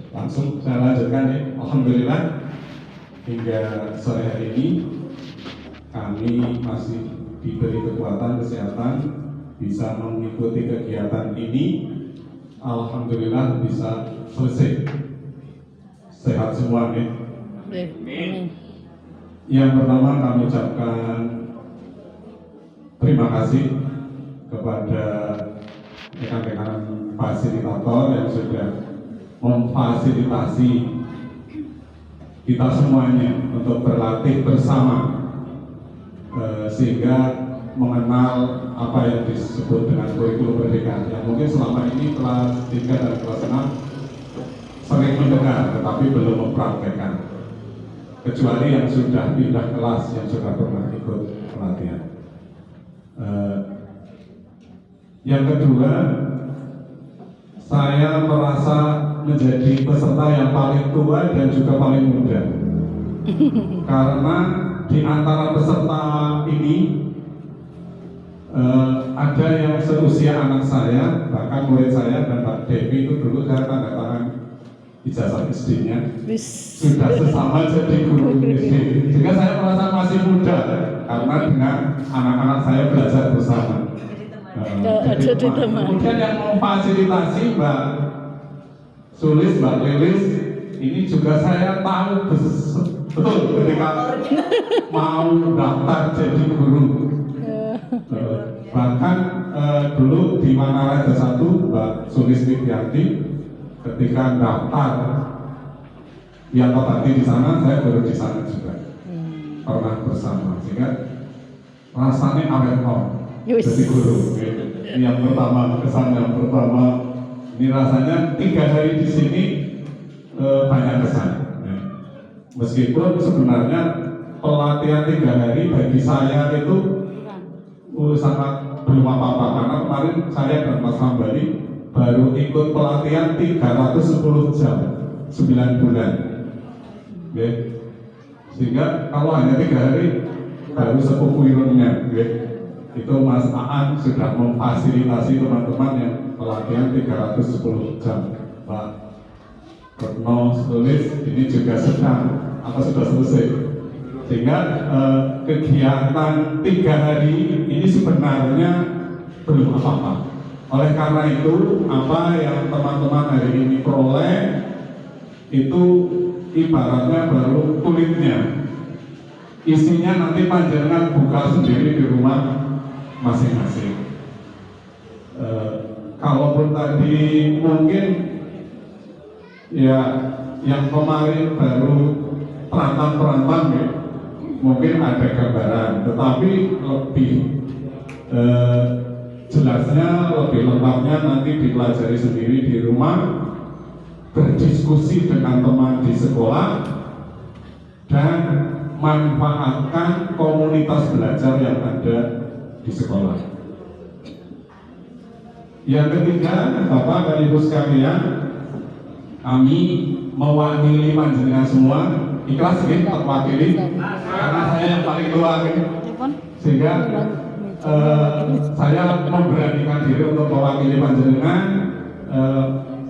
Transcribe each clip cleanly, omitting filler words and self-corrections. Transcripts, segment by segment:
Langsung saya lanjutkan ya. Alhamdulillah hingga sore hari ini kami masih diberi kekuatan kesehatan bisa mengikuti kegiatan ini. Alhamdulillah bisa selesai sehat semua ya. Amin. Yang pertama kami ucapkan terima kasih kepada rekan-rekan fasilitator yang sudah memfasilitasi kita semuanya untuk berlatih bersama sehingga mengenal apa yang disebut dengan kurikulum merdeka yang mungkin selama ini kelas 3 dan kelas 6 sering mendengar tetapi belum mempraktekkan, kecuali yang sudah pindah kelas, yang sudah pernah ikut pelatihan. Yang kedua, saya merasa menjadi peserta yang paling tua dan juga paling muda karena di antara peserta ini ada yang seusia anak saya, bahkan murid saya dan Pak Devi itu dulu saya tanda tangan ijazah SD-nya sudah sesama jadi guru SD, sehingga saya merasa masih muda karena dengan anak-anak saya belajar bersama. Jadi teman. Kemudian yang memfasilitasi Mbak Sulis, Mbak Lilis, ini juga saya tahu betul ketika mau daftar jadi guru. Bahkan dulu di Mana Raja 1 Mbak Sulis Widianti ketika daftar yang tadi di sana, saya baru di sana juga pernah bersama, sehingga rasanya awet jadi guru. Yang pertama, kesan yang pertama ini rasanya 3 hari di sini banyak kesan. Meskipun sebenarnya pelatihan 3 hari bagi saya itu sangat belum apa-apa, karena kemarin saya dan Mas Hambali baru ikut pelatihan 310 jam 9 bulan. Sehingga kalau hanya 3 hari baru sepupu ilmunya. Itu Mas Aan sudah memfasilitasi teman-teman yang pelatihan 310 jam. Pak Retno Sulis ini juga sedang sudah selesai. Sehingga kegiatan 3 hari ini sebenarnya belum apa-apa. Oleh karena itu, apa yang teman-teman hari ini peroleh itu ibaratnya baru kulitnya. Isinya nanti panjenengan buka sendiri di rumah masing-masing. Kalaupun tadi mungkin ya yang kemarin baru perantang ya, mungkin ada gambaran, tetapi lebih jelasnya, lebih lengkapnya nanti dipelajari sendiri di rumah, berdiskusi dengan teman di sekolah, dan manfaatkan komunitas belajar yang ada di sekolah. Yang ketiga, Bapak dan Ibu sekalian, kami mewakili panjenengan semua, ikhlas ya, terwakili, karena saya yang paling tua, sehingga saya memberanikan diri untuk mewakili panjenengan,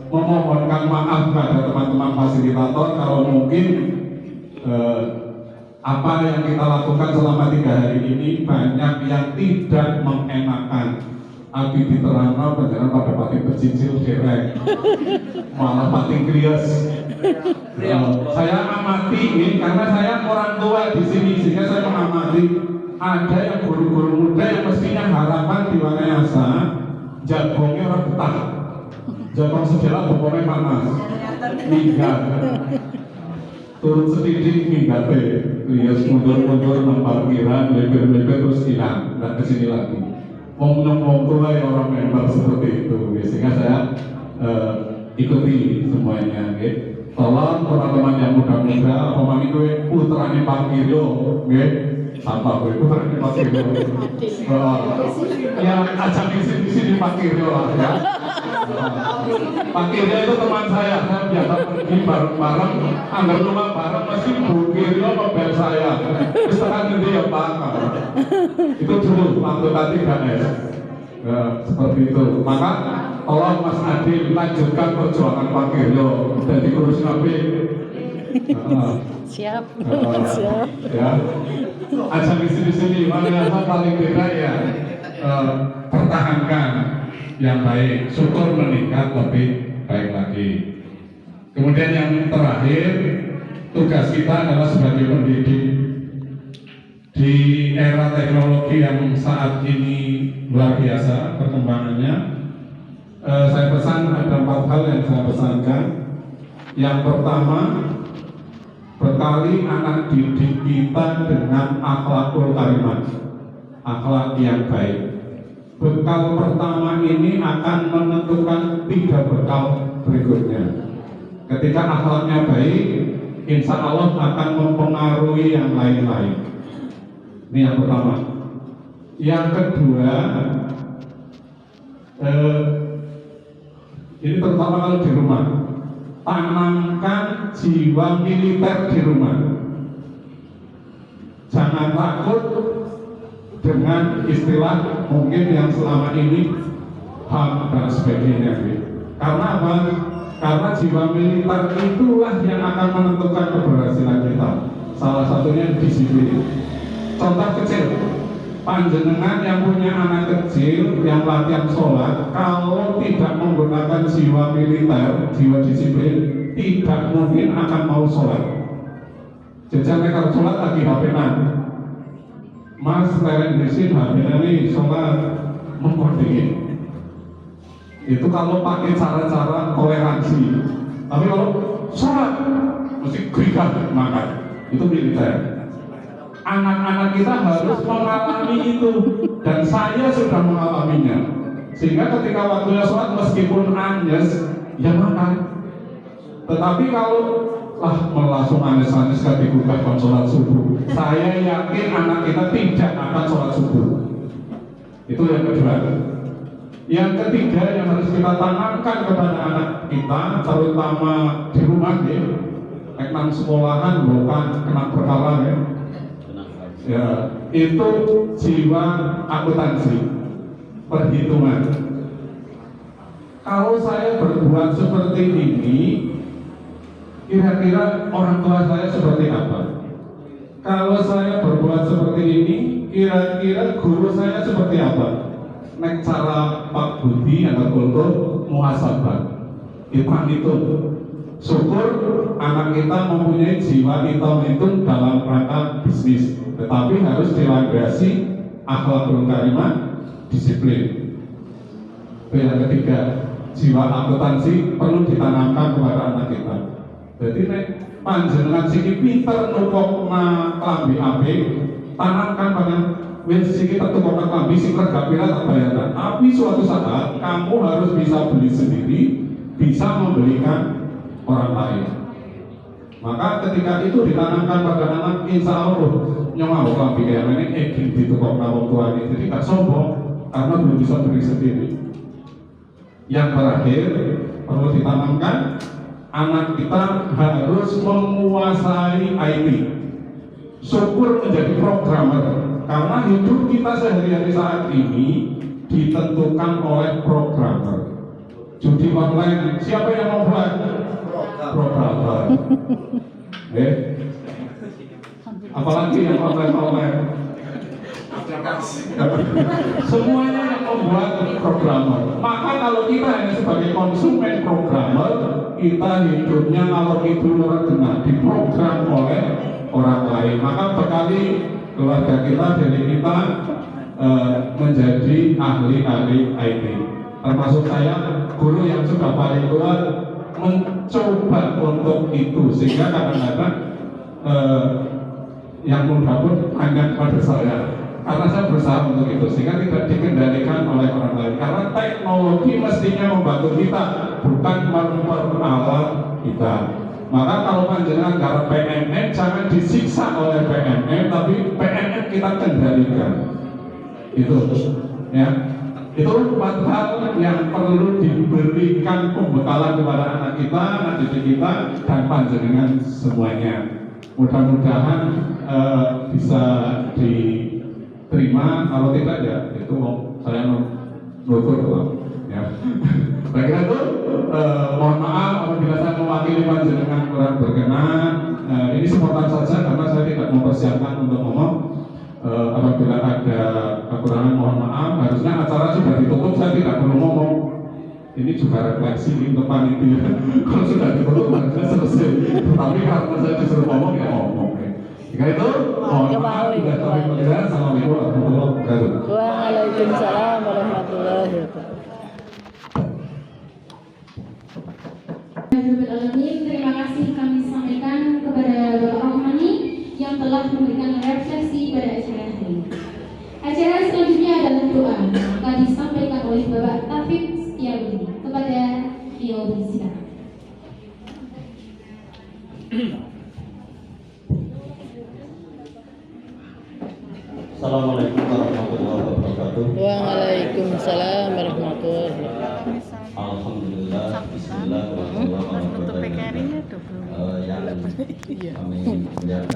memohonkan maaf pada teman-teman fasilitator kalau mungkin apa yang kita lakukan selama 3 hari ini banyak yang tidak mengenakan. Abi diterangkan panjenengan pada pati pecicil derek, malah pati krias. Saya amati ini karena saya orang tua di sini, sehingga saya mengamati ada yang guru-guru muda yang mestinya harapan di Wanayasa jagongnya orang betah, jagong sejelas pokoknya panas, minggat, turun sedikit minggat krias mundur-mundur nang parkiran, lebar-lebar terus hilang, dan kesini lagi. Ngomong tua ya orang member seperti itu, sehingga saya ikuti semuanya. Tolong teman-teman yang muda-muda, apa itu putranya Pak Kiryo, sampah putranya Pak Kiryo, ya ajak di sini Pak Kiryo lah ya. Pak Kiryo itu teman saya biasa pergi bareng-bareng, anggar rumah bareng, mesti Bu Kiryo membel saya. Misalkan ini ya Pak, itu dulu waktu tadi kan ya. seperti itu. Maka tolong Mas Adil lanjutkan perjuangan Pak Kiryo dan dikurus nabi. Siap. Siap. Ya. Ajang di sini mana paling beda ya. Pertahankan yang baik, syukur meningkat lebih baik lagi. Kemudian yang terakhir, tugas kita adalah sebagai pendidik di era teknologi yang saat ini luar biasa perkembangannya. Saya pesan ada 4 hal yang saya pesankan. Yang pertama, bekali anak didik kita dengan akhlakul karimah, akhlak yang baik. Bekal pertama ini akan menentukan 3 bekal berikutnya. Ketika akhlaknya baik, insya Allah akan mempengaruhi yang lain-lain. Ini yang pertama. Yang kedua, ini terutama kalau di rumah, tanamkan jiwa militer di rumah. Jangan takut dengan istilah mungkin yang selama ini HAM dan sebagainya. Karena apa? Karena jiwa militer itulah yang akan menentukan keberhasilan kita. Salah satunya disiplin. Contoh kecil, panjenengan yang punya anak kecil yang latihan sholat, kalau tidak menggunakan jiwa militer, jiwa disiplin, tidak mungkin akan mau sholat. Jajal mereka sholat lagi HP-an, Mas lereng disin HP-an ini sholat mengkoding. Itu kalau pakai cara-cara toleransi. Tapi kalau sholat mesti gerigah makan, itu militer. Anak-anak kita harus mengalami itu, dan saya sudah mengalaminya. Sehingga ketika waktunya sholat meskipun anyes, ya makan. Tetapi kalau langsung anyes-anyes ketika sholat subuh, saya yakin anak kita tidak akan sholat subuh. Itu yang kedua. Yang ketiga yang harus kita tanamkan kepada anak kita, terutama di rumah ya, nang sekolahan bukan kena perkara ya, itu jiwa akuntansi, perhitungan. Kalau saya berbuat seperti ini, kira-kira orang tua saya seperti apa? Kalau saya berbuat seperti ini, kira-kira guru saya seperti apa? Nek cara Pak Budi atau kultur muhasabah, itu syukur anak kita mempunyai jiwa hitung dalam rangka bisnis, tetapi harus dilandasi akhlakul karimah, disiplin. Yang ketiga, jiwa akuntansi perlu ditanamkan kepada anak kita. Jadi nek panjenengan sini pinter nukokna klambi apik, tanamkan pada wis siki tertukokna klambi sing rega pira tak bayarkan. Tapi suatu saat kamu harus bisa beli sendiri, bisa membelikan orang lain. Maka ketika itu ditanamkan pada anak, insya Allah nyong klambi kayak ini egin ditukokna wong tuane, jadi gak sombong karena belum bisa beli sendiri. Yang terakhir perlu ditanamkan, anak kita harus menguasai IT. Syukur menjadi programmer, karena hidup kita sehari-hari saat ini ditentukan oleh programmer. Judi online, siapa yang membuat? Programmer. Apalagi yang online. Semuanya yang membuat programmer. Maka kalau kita hanya sebagai konsumen programmer, kita hidupnya kalau itu kena diprogram oleh orang lain. Maka bekali keluarga kita, jadi kita menjadi ahli-ahli IT. Termasuk saya, guru yang sudah paling tua mencoba untuk itu, sehingga kadang-kadang yang muda pun hanya kepada saya. Karena saya berusaha untuk itu, sehingga tidak dikendalikan oleh orang lain. Karena teknologi mestinya membantu kita, bukan memperalat kita. Maka kalau panjenengan garap PNN, jangan disiksa oleh PNN, tapi PNN kita kendalikan. Itu, ya. Itu 4 hal yang perlu diberikan pembekalan kepada anak kita, anak didik kita, dan panjenengan semuanya. Mudah-mudahan bisa diterima, kalau tidak ya itu saya nutur lah ya. Bagi itu mohon maaf apabila saya mewakili panjenengan kurang berkenan. Ini spontan saja karena saya tidak mempersiapkan untuk ngomong. Apabila ada kekurangan mohon maaf. Harusnya acara sudah ditutup, saya tidak perlu ngomong. Ini juga refleksi untuk panitia. Kalau sudah ditutup harusnya selesai. Tapi karena saya disuruh ngomong ya ngomong. Jika itu mohon maaf. Assalamualaikum warahmatullahi wabarakatuh. Waalaikumsalam warahmatullahi wabarakatuh. Terima kasih kami sampaikan kepada Bapak Rohmani yang telah memberikan refleksi pada acara hari ini. Acara selanjutnya adalah doa, maka disampaikan oleh Bapak Taufik Setiabudi kepada beliau. Silakan. Assalamualaikum warahmatullahi wabarakatuh. Waalaikumsalam warahmatullahi wabarakatuh. Alhamdulillah, bismillahirrahmanirrahim. Yang kami muliakan